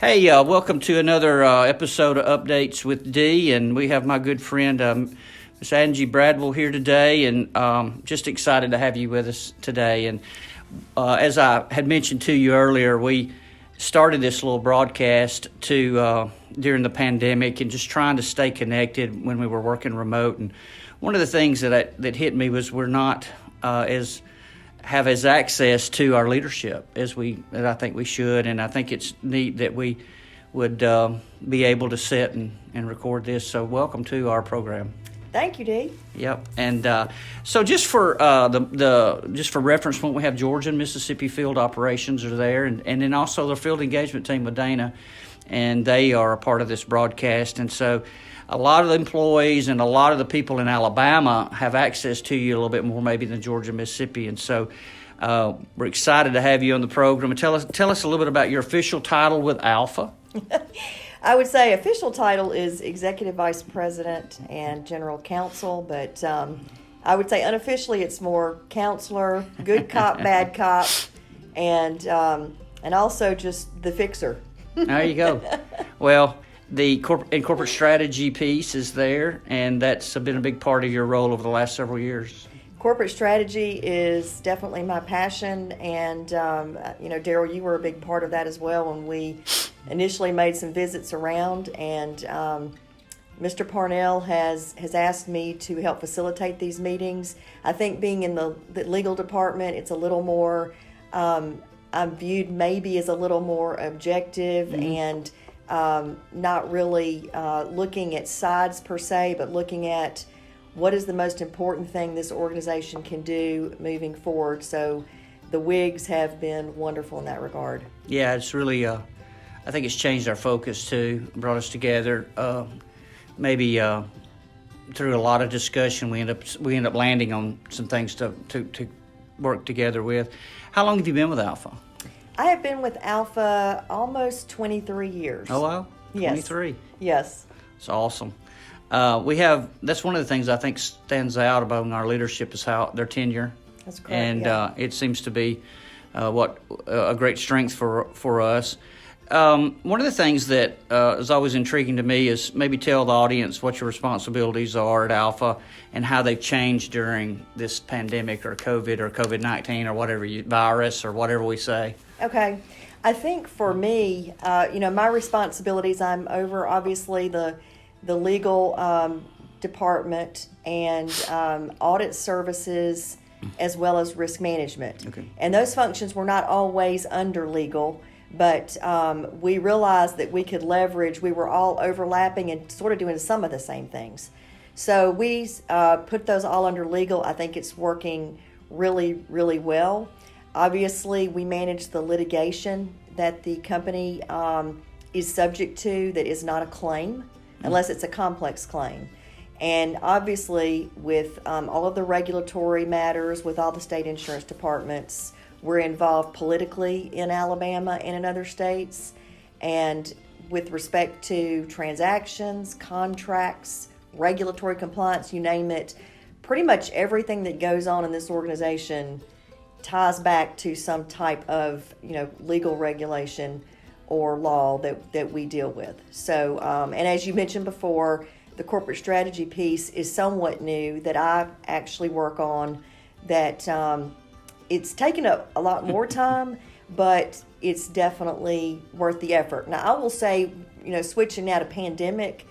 Hey, welcome to another episode of Updates with D, and we have my good friend Miss Angie Bradwell here today, and just excited to have you with us today. And as I had mentioned to you earlier, we started this little broadcast during the pandemic and just trying to stay connected when we were working remote. And one of the things that hit me was we're not have as access to our leadership as I think we should, and I think it's neat that we would be able to sit and record this. So welcome to our program. Thank you, Dee. Yep, and so just for just for reference point, we have Georgia and Mississippi field operations are there, and then also the field engagement team with Dana, and they are a part of this broadcast, and so a lot of the employees and a lot of the people in Alabama have access to you a little bit more maybe than Georgia and Mississippi. And so we're excited to have you on the program. And tell us a little bit about your official title with Alfa. I would say official title is Executive Vice President and General Counsel, but I would say unofficially it's more counselor, good cop, bad cop, and also just the fixer. There you go. Well, the corporate strategy piece is there, and that's been a big part of your role over the last several years. Corporate strategy is definitely my passion, and Darrell, you were a big part of that as well when we initially made some visits around, and Mr. Parnell has asked me to help facilitate these meetings. I think being in the legal department, it's a little more, I'm viewed maybe as a little more objective and not really looking at sides per se, but looking at what is the most important thing this organization can do moving forward. So the WIGs have been wonderful in that regard. Yeah, it's really, I think it's changed our focus too, brought us together. Maybe through a lot of discussion, we end up landing on some things to work together with. How long have you been with Alfa? I have been with Alfa almost 23 years. Oh, wow. Yes. 23. Yes. It's awesome. That's one of the things I think stands out among our leadership is how their tenure. That's correct. And it seems to be a great strength for us. One of the things that is always intriguing to me is maybe tell the audience what your responsibilities are at Alfa and how they've changed during this pandemic or COVID or COVID-19 or whatever virus or whatever we say. Okay. I think for me, my responsibilities, I'm over obviously the legal department and audit services as well as risk management. Okay. And those functions were not always under legal, but we realized that we could leverage, we were all overlapping and sort of doing some of the same things. So we put those all under legal. I think it's working really, really well. Obviously, we manage the litigation that the company is subject to that is not a claim, unless it's a complex claim. And obviously, with all of the regulatory matters, with all the state insurance departments, we're involved politically in Alabama and in other states. And with respect to transactions, contracts, regulatory compliance, you name it, pretty much everything that goes on in this organization ties back to some type of legal regulation or law that we deal with. So, and as you mentioned before, the corporate strategy piece is somewhat new that I actually work on. That it's taken up a lot more time, but it's definitely worth the effort. Now, I will say, switching now to pandemic,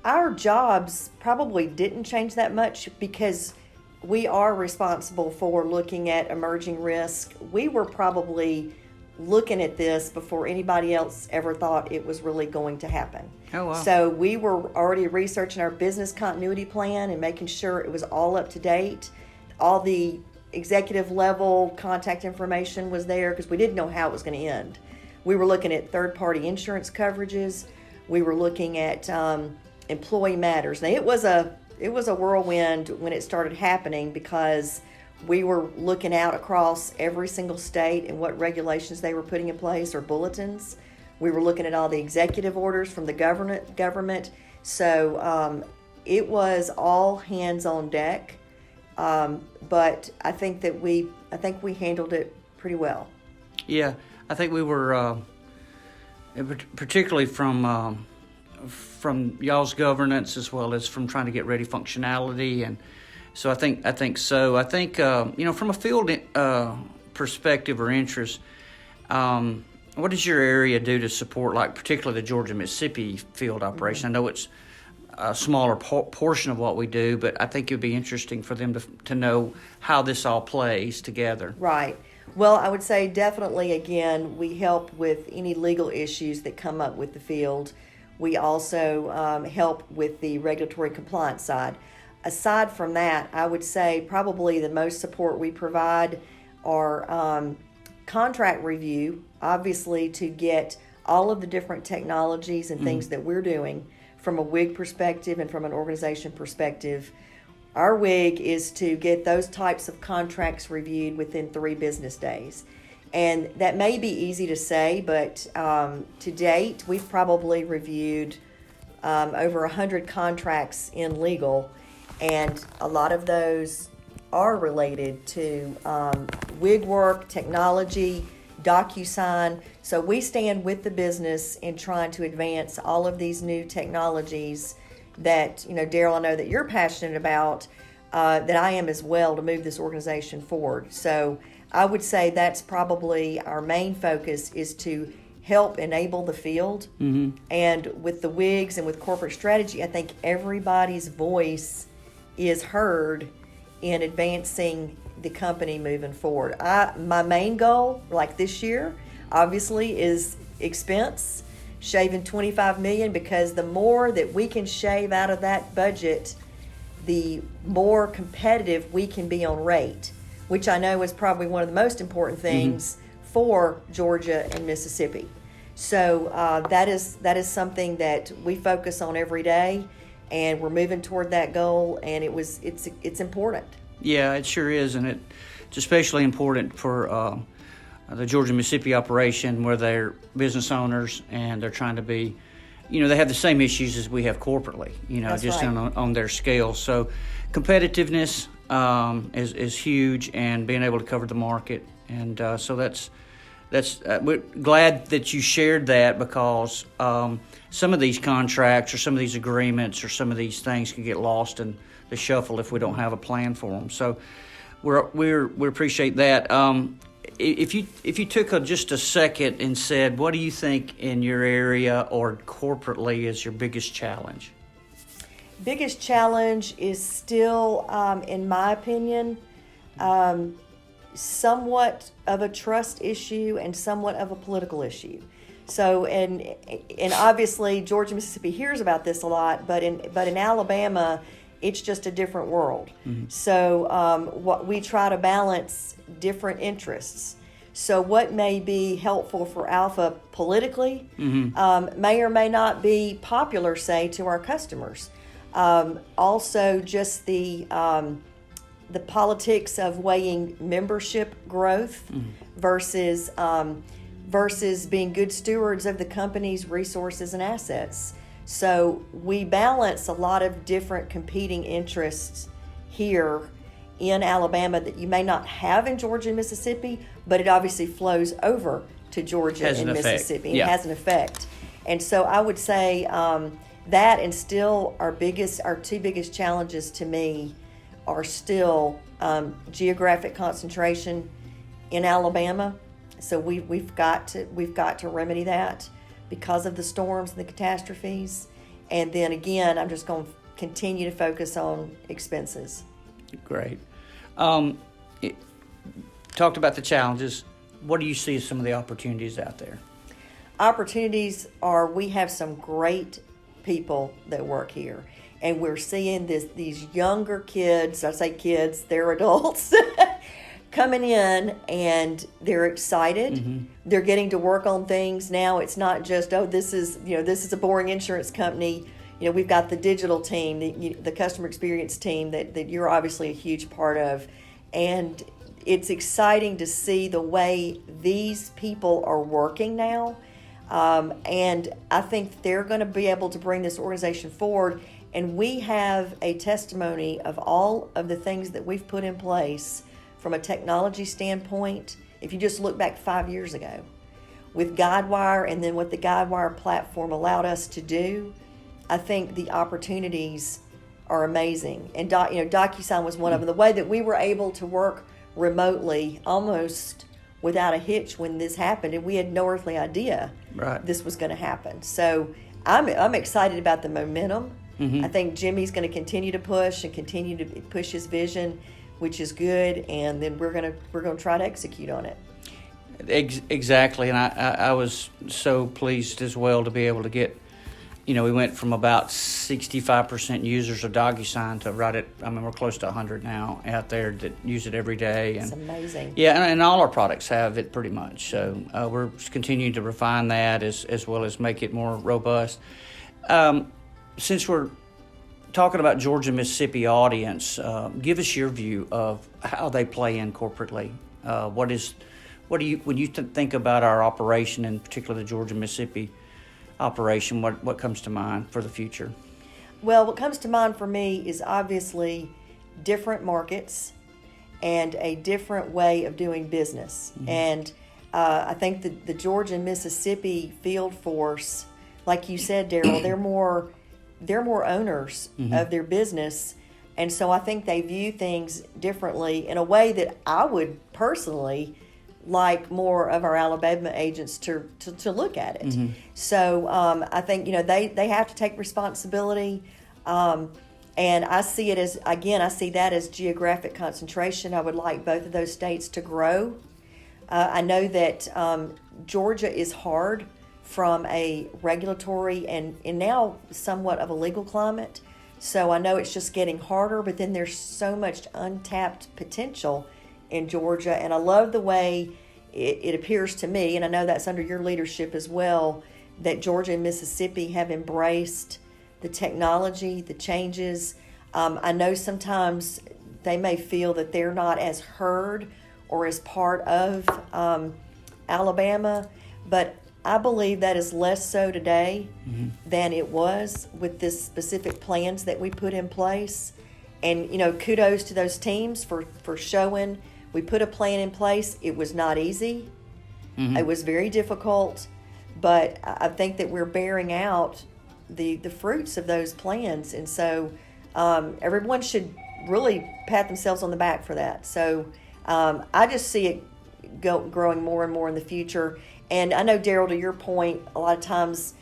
our jobs probably didn't change that much because we are responsible for looking at emerging risk. We were probably looking at this before anybody else ever thought it was really going to happen. Oh, wow. So we were already researching our business continuity plan and making sure it was all up to date. All the executive level contact information was there because we didn't know how it was going to end. We were looking at third-party insurance coverages. We were looking at employee matters. Now, it was a whirlwind when it started happening because we were looking out across every single state and what regulations they were putting in place or bulletins. We were looking at all the executive orders from the government. So it was all hands on deck. But I think we handled it pretty well. Yeah, I think we were particularly from y'all's governance as well as from trying to get ready functionality, and so I think so. I think from a field perspective or interest, what does your area do to support, like particularly the Georgia Mississippi field operation? I know it's a smaller portion of what we do, but I think it would be interesting for them to know how this all plays together. Right. Well, I would say definitely, again, we help with any legal issues that come up with the field. We also help with the regulatory compliance side. Aside from that, I would say probably the most support we provide are contract review, obviously, to get all of the different technologies and things that we're doing from a WIG perspective and from an organization perspective. Our WIG is to get those types of contracts reviewed within 3 business days. And that may be easy to say, but to date, we've probably reviewed over 100 contracts in legal, and a lot of those are related to WIG work, technology, DocuSign. So we stand with the business in trying to advance all of these new technologies that, Darrell, I know that you're passionate about, that I am as well, to move this organization forward. So I would say that's probably our main focus, is to help enable the field. And with the WIGs and with corporate strategy, I think everybody's voice is heard in advancing the company moving forward. My main goal, like this year, obviously, is expense, shaving $25 million, because the more that we can shave out of that budget, the more competitive we can be on rate, which I know is probably one of the most important things for Georgia and Mississippi. So that is something that we focus on every day, and we're moving toward that goal, and it's important. Yeah, it sure is, and it's especially important for the Georgia Mississippi operation, where they're business owners and they're trying to be, they have the same issues as we have corporately, That's just right. on their scale. So competitiveness is huge, and being able to cover the market, and so that's we're glad that you shared that, because some of these contracts or some of these agreements or some of these things can get lost in the shuffle if we don't have a plan for them. So we appreciate that. If you took just a second and said, what do you think in your area or corporately is your biggest challenge? Biggest challenge is still, in my opinion, somewhat of a trust issue and somewhat of a political issue. So, and obviously Georgia, Mississippi hears about this a lot, but in Alabama, it's just a different world. So what we try to balance different interests. So what may be helpful for Alfa politically may or may not be popular, say, to our customers. Also, just the politics of weighing membership growth versus being good stewards of the company's resources and assets. So we balance a lot of different competing interests here in Alabama that you may not have in Georgia and Mississippi, but it obviously flows over to Georgia and Mississippi. Yeah. It has an effect. And so I would say that, and still our 2 biggest challenges to me are still geographic concentration in Alabama. So we've got to remedy that because of the storms and the catastrophes. And then again, I'm just going to continue to focus on expenses. Great. Talked about the challenges. What do you see as some of the opportunities out there? Opportunities are, we have some great people that work here. And we're seeing these younger kids, I say kids, they're adults, coming in, and they're excited. They're getting to work on things now. It's not just, this is a boring insurance company. We've got the digital team, the customer experience team that you're obviously a huge part of. And it's exciting to see the way these people are working now. And I think they're going to be able to bring this organization forward. And we have a testimony of all of the things that we've put in place from a technology standpoint. If you just look back 5 years ago, with Guidewire and then what the Guidewire platform allowed us to do, I think the opportunities are amazing. And DocuSign was one of them. The way that we were able to work remotely almost without a hitch when this happened, and we had no earthly idea this was going to happen. So I'm excited about the momentum. I think Jimmy's going to continue to push and continue to push his vision, which is good, and then we're going to try to execute on it. Exactly, and I was so pleased as well to be able to get, we went from about 65% users of DocuSign to we're close to 100 now out there that use it every day. It's amazing. Yeah, and all our products have it pretty much. So we're continuing to refine that as well as make it more robust. Since we're talking about Georgia, Mississippi audience, give us your view of how they play in corporately. What do you, when you think about our operation, in particular the Georgia, Mississippi operation, what comes to mind for the future? Well, what comes to mind for me is obviously different markets and a different way of doing business. And I think the Georgia and Mississippi field force, like you said, Darrell, they're more owners of their business. And so I think they view things differently in a way that I would personally like more of our Alabama agents to look at it. So I think, they have to take responsibility. And I see it as, again, I see that as geographic concentration. I would like both of those states to grow. I know that Georgia is hard from a regulatory and now somewhat of a legal climate. So I know it's just getting harder, but then there's so much untapped potential in Georgia. And I love the way it appears to me, and I know that's under your leadership as well, that Georgia and Mississippi have embraced the technology, the changes. I know sometimes they may feel that they're not as heard or as part of Alabama, but I believe that is less so today than it was with the specific plans that we put in place. And, kudos to those teams for showing. We put a plan in place. It was not easy. It was very difficult, but I think that we're bearing out the fruits of those plans. And so everyone should really pat themselves on the back for that. So I just see it growing more and more in the future. And I know, Darrell, to your point, a lot of times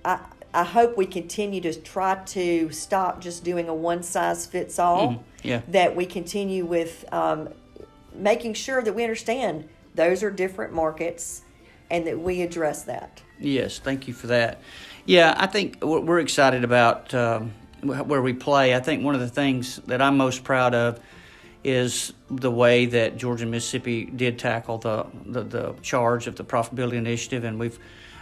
I hope we continue to try to stop just doing a one-size-fits-all, that we continue with making sure that we understand those are different markets and that we address that. Yes, thank you for that. Yeah, I think we're excited about where we play. I think one of the things that I'm most proud of is the way that Georgia and Mississippi did tackle the charge of the profitability initiative, and we've,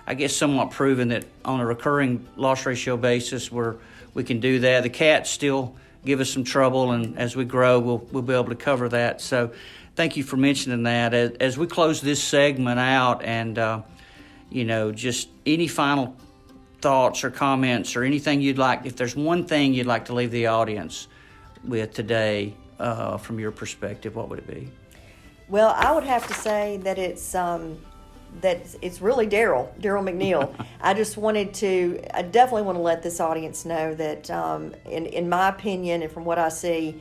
I guess, somewhat proven that on a recurring loss ratio basis we can do that. The cats still give us some trouble, and as we grow, we'll be able to cover that. So thank you for mentioning that. As we close this segment out, and just any final thoughts or comments or anything you'd like, if there's one thing you'd like to leave the audience with today, from your perspective, what would it be? Well, I would have to say that it's really Darrell McNeal. I definitely want to let this audience know that, in my opinion and from what I see,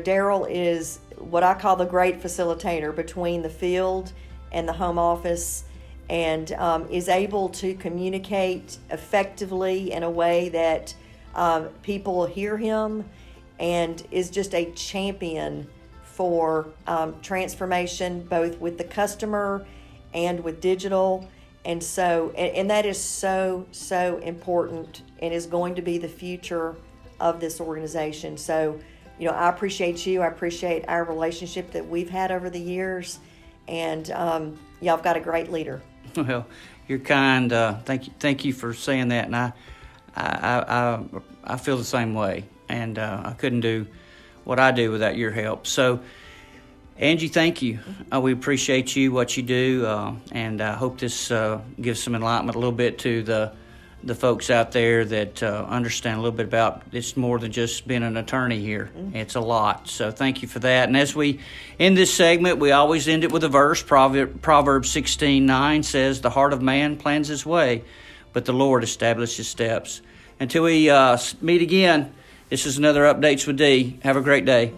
Darrell is what I call the great facilitator between the field and the home office, and is able to communicate effectively in a way that people hear him, and is just a champion for transformation, both with the customer and with digital. And so, and that is so important and is going to be the future of this organization. So, I appreciate you. I appreciate our relationship that we've had over the years. And y'all have got a great leader. Well, you're kind. Thank you for saying that. And I feel the same way. And I couldn't do what I do without your help. So, Angie, thank you. We appreciate you, what you do, and I hope this gives some enlightenment a little bit to the the folks out there that understand a little bit about it's more than just being an attorney here. It's a lot. So thank you for that. And as we end this segment, we always end it with a verse. Proverbs 16:9 says, "The heart of man plans his way, but the Lord establishes his steps." Until we meet again, this is another Updates with D. Have a great day.